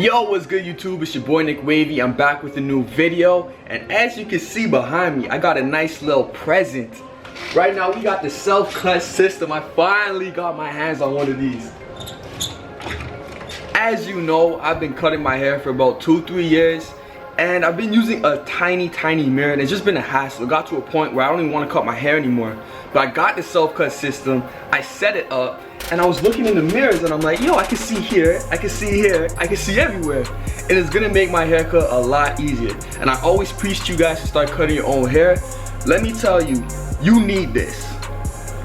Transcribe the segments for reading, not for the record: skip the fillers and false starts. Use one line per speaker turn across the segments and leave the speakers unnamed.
Yo, what's good YouTube? It's your boy Nick Wavy. I'm back with a new video, and as you can see behind me, I got a nice little present. Right now we got the self-cut system. I finally got my hands on one of these. As you know, I've been cutting my hair for about 2-3 years, and I've been using a tiny mirror, and it's just been a hassle. It got to a point where I don't even want to cut my hair anymore. But I got the self-cut system, I set it up, and I was looking in the mirrors and I'm like, yo, I can see here, I can see here, I can see everywhere. And it's gonna make my haircut a lot easier. And I always preach to you guys to start cutting your own hair. Let me tell you, you need this.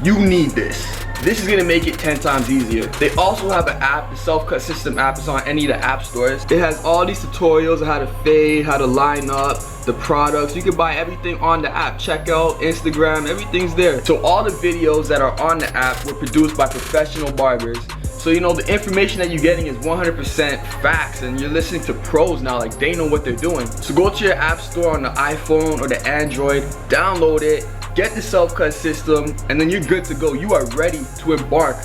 You need this. This is gonna make it 10 times easier. They also have an app, the self-cut system app. It's on any of the app stores. It has all these tutorials on how to fade, how to line up, the products. You can buy everything on the app. Checkout, Instagram, everything's there. So all the videos that are on the app were produced by professional barbers. So you know the information that you're getting is 100% facts, and you're listening to pros now, like they know what they're doing. So go to your app store on the iPhone or the Android, download it, get the self-cut system, and then you're good to go. You are ready to embark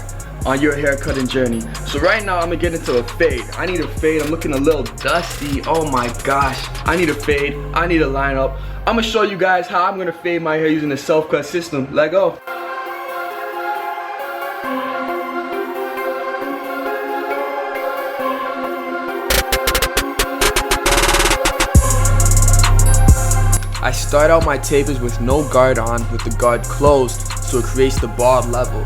on your haircutting journey. So right now I'm gonna get into a fade. I need a fade. I'm looking a little dusty. Oh my gosh. I need a fade. I need a lineup. I'm gonna show you guys how I'm gonna fade my hair using the self-cut system. Let go. I start out my tapers with no guard on, with the guard closed, so it creates the bald level.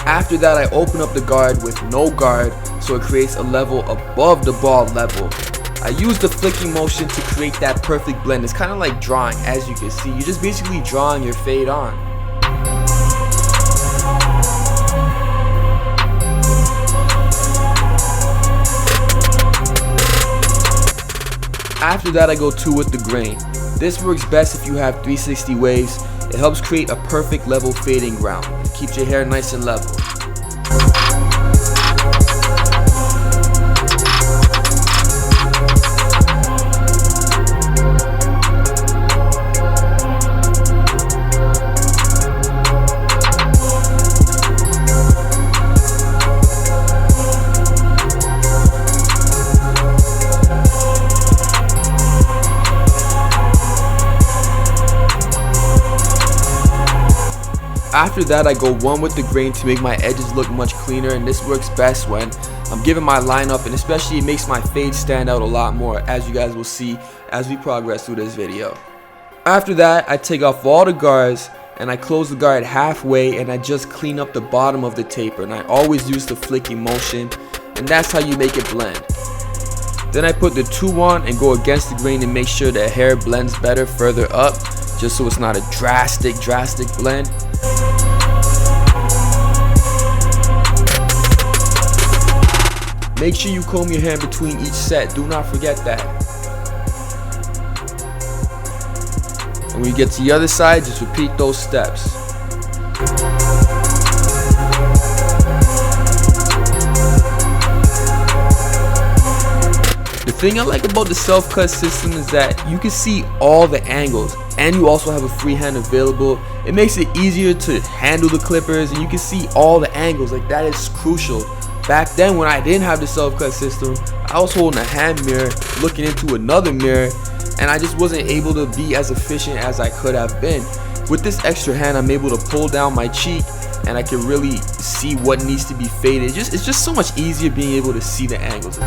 After that, I open up the guard with no guard, so it creates a level above the bald level. I use the flicking motion to create that perfect blend. It's kind of like drawing, as you can see. You're just basically drawing your fade on. After that, I go 2 with the grain. This works best if you have 360 waves. It helps create a perfect level fading ground. It keeps your hair nice and level. After that, I go 1 with the grain to make my edges look much cleaner, and this works best when I'm giving my lineup, and especially it makes my fade stand out a lot more, as you guys will see as we progress through this video. After that, I take off all the guards and I close the guard halfway, and I just clean up the bottom of the taper, and I always use the flicking motion, and that's how you make it blend. Then I put the 2 on and go against the grain to make sure the hair blends better further up, just so it's not a drastic blend. Make sure you comb your hair between each set. Do not forget that. And when you get to the other side, just repeat those steps. The thing I like about the self-cut system is that you can see all the angles, and you also have a free hand available. It makes it easier to handle the clippers, and you can see all the angles. Like, that is crucial. Back then, when I didn't have the self-cut system, I was holding a hand mirror, looking into another mirror, and I just wasn't able to be as efficient as I could have been. With this extra hand, I'm able to pull down my cheek, and I can really see what needs to be faded. It's just so much easier being able to see the angles.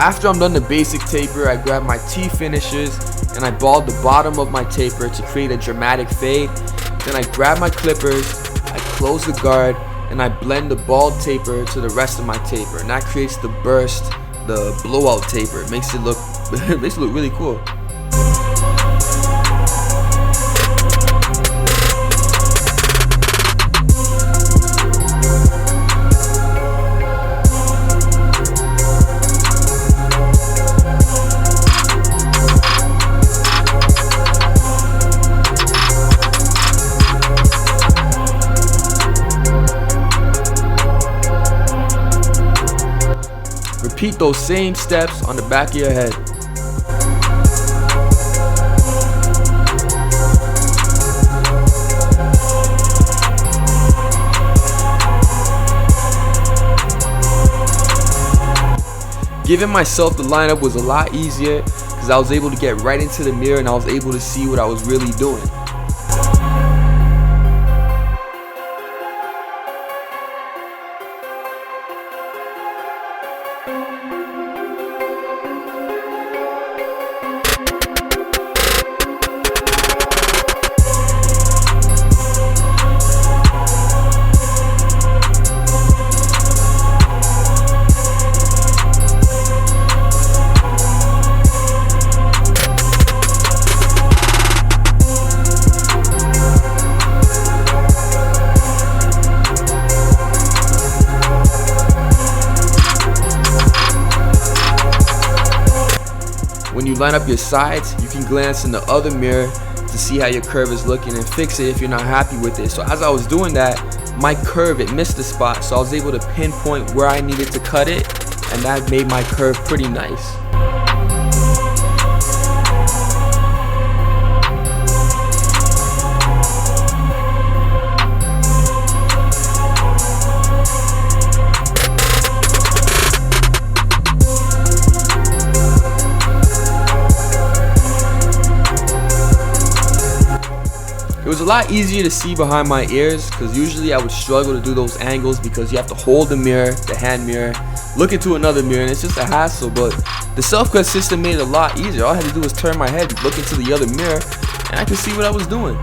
After I'm done the basic taper, I grab my T-finishers and I bald the bottom of my taper to create a dramatic fade. Then I grab my clippers, I close the guard, and I blend the bald taper to the rest of my taper, and that creates the burst, the blowout taper. It makes it look really cool. Repeat those same steps on the back of your head. Giving myself the lineup was a lot easier because I was able to get right into the mirror and I was able to see what I was really doing. When you line up your sides, you can glance in the other mirror to see how your curve is looking and fix it if you're not happy with it. So as I was doing that, my curve, it missed the spot, so I was able to pinpoint where I needed to cut it, and that made my curve pretty nice. It was a lot easier to see behind my ears because usually I would struggle to do those angles because you have to hold the mirror, the hand mirror, look into another mirror, and it's just a hassle. But the self-cut system made it a lot easier. All I had to do was turn my head, look into the other mirror, and I could see what I was doing.